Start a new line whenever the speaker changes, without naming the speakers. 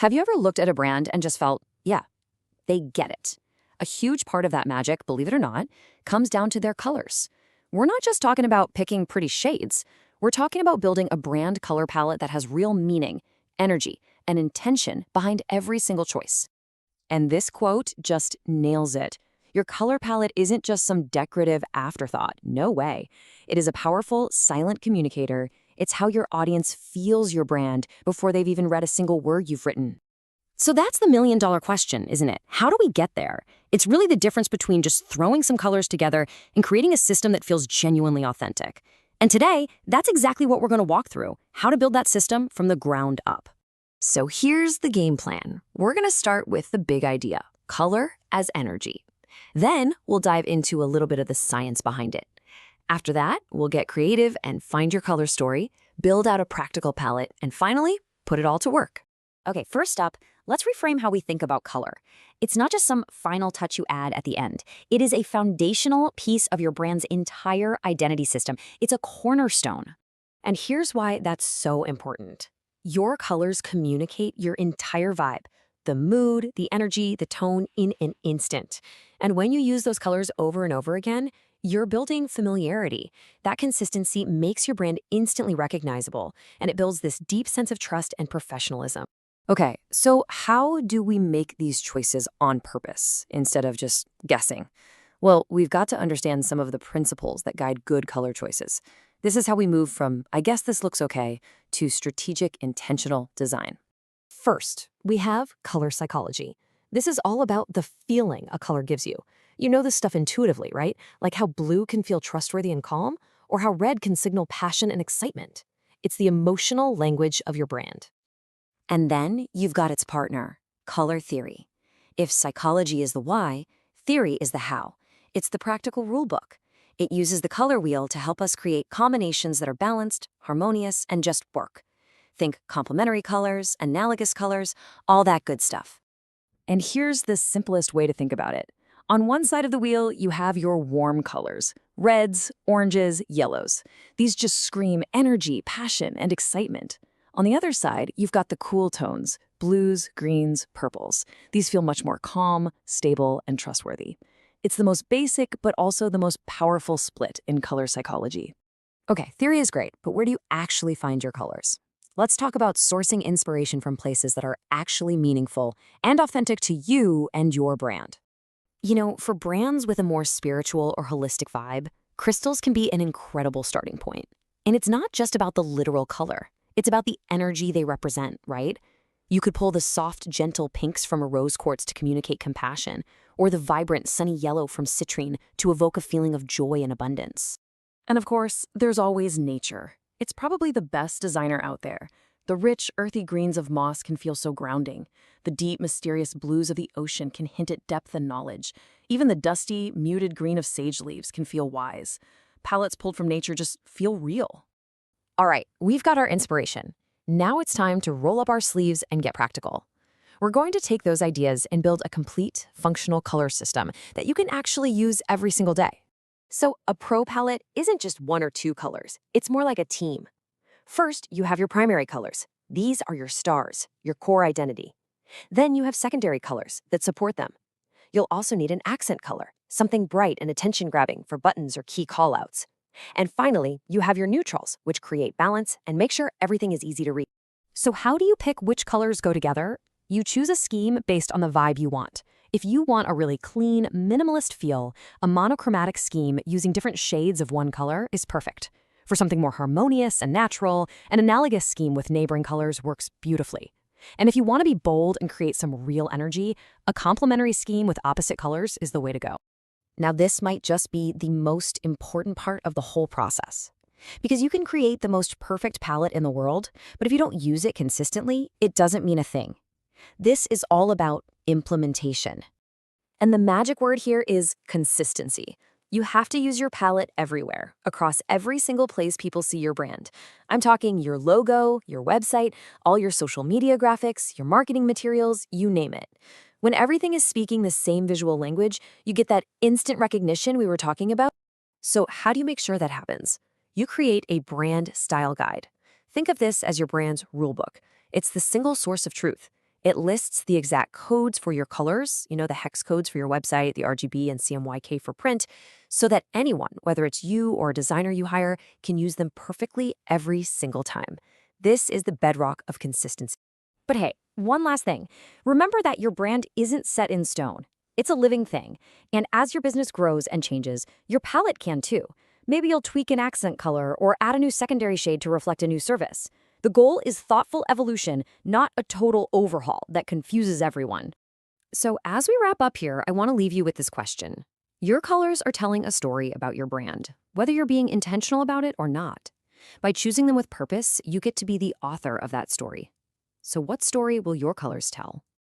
Have you ever looked at a brand and just felt, yeah, they get it? A huge part of that magic, believe it or not, comes down to their colors. We're not just talking about picking pretty shades. We're talking about building a brand color palette that has real meaning, energy, and intention behind every single choice. And this quote just nails it. Your color palette isn't just some decorative afterthought. No way. It is a powerful, silent communicator. It's how your audience feels your brand before they've even read a single word you've written. So that's the million-dollar question, isn't it? How do we get there? It's really the difference between just throwing some colors together and creating a system that feels genuinely authentic. And today, that's exactly what we're going to walk through, how to build that system from the ground up. So here's the game plan. We're going to start with the big idea, color as energy. Then we'll dive into a little bit of the science behind it. After that, we'll get creative and find your color story, build out a practical palette, and finally, put it all to work. Okay, first up, let's reframe how we think about color. It's not just some final touch you add at the end. It is a foundational piece of your brand's entire identity system. It's a cornerstone. And here's why that's so important. Your colors communicate your entire vibe, the mood, the energy, the tone in an instant. And when you use those colors over and over again, you're building familiarity. That consistency makes your brand instantly recognizable, and it builds this deep sense of trust and professionalism. Okay, so how do we make these choices on purpose instead of just guessing? Well, we've got to understand some of the principles that guide good color choices. This is how we move from, I guess this looks okay, to strategic, intentional design. First, we have color psychology. This is all about the feeling a color gives you. You know this stuff intuitively, right? Like how blue can feel trustworthy and calm, or how red can signal passion and excitement. It's the emotional language of your brand. And then you've got its partner, color theory. If psychology is the why, theory is the how. It's the practical rulebook. It uses the color wheel to help us create combinations that are balanced, harmonious, and just work. Think complementary colors, analogous colors, all that good stuff. And here's the simplest way to think about it. On one side of the wheel, you have your warm colors, reds, oranges, yellows. These just scream energy, passion, and excitement. On the other side, you've got the cool tones, blues, greens, purples. These feel much more calm, stable, and trustworthy. It's the most basic, but also the most powerful split in color psychology. Okay, theory is great, but where do you actually find your colors? Let's talk about sourcing inspiration from places that are actually meaningful and authentic to you and your brand. You know, for brands with a more spiritual or holistic vibe, crystals can be an incredible starting point. And it's not just about the literal color. It's about the energy they represent, right? You could pull the soft, gentle pinks from a rose quartz to communicate compassion, or the vibrant, sunny yellow from citrine to evoke a feeling of joy and abundance. And of course, there's always nature. It's probably the best designer out there. The rich, earthy greens of moss can feel so grounding. The deep, mysterious blues of the ocean can hint at depth and knowledge. Even the dusty, muted green of sage leaves can feel wise. Palettes pulled from nature just feel real. All right, we've got our inspiration. Now it's time to roll up our sleeves and get practical. We're going to take those ideas and build a complete, functional color system that you can actually use every single day. So a pro palette isn't just one or two colors. It's more like a team. First, you have your primary colors. These are your stars, your core identity. Then you have secondary colors that support them. You'll also need an accent color, something bright and attention-grabbing for buttons or key callouts. And finally, you have your neutrals, which create balance and make sure everything is easy to read. So how do you pick which colors go together? You choose a scheme based on the vibe you want. If you want a really clean, minimalist feel, a monochromatic scheme using different shades of one color is perfect. For something more harmonious and natural, an analogous scheme with neighboring colors works beautifully. And if you want to be bold and create some real energy, a complementary scheme with opposite colors is the way to go. Now, this might just be the most important part of the whole process. Because you can create the most perfect palette in the world, but if you don't use it consistently, it doesn't mean a thing. This is all about implementation. And the magic word here is consistency. You have to use your palette everywhere, across every single place people see your brand. I'm talking your logo, your website, all your social media graphics, your marketing materials, you name it. When everything is speaking the same visual language, you get that instant recognition we were talking about. So how do you make sure that happens? You create a brand style guide. Think of this as your brand's rulebook. It's the single source of truth. It lists the exact codes for your colors, the hex codes for your website, the RGB and CMYK for print, so that anyone, whether it's you or a designer you hire, can use them perfectly every single time. This is the bedrock of consistency. But hey, one last thing. Remember that your brand isn't set in stone. It's a living thing. And as your business grows and changes, your palette can too. Maybe you'll tweak an accent color or add a new secondary shade to reflect a new service. The goal is thoughtful evolution, not a total overhaul that confuses everyone. So as we wrap up here, I want to leave you with this question. Your colors are telling a story about your brand, whether you're being intentional about it or not. By choosing them with purpose, you get to be the author of that story. So what story will your colors tell?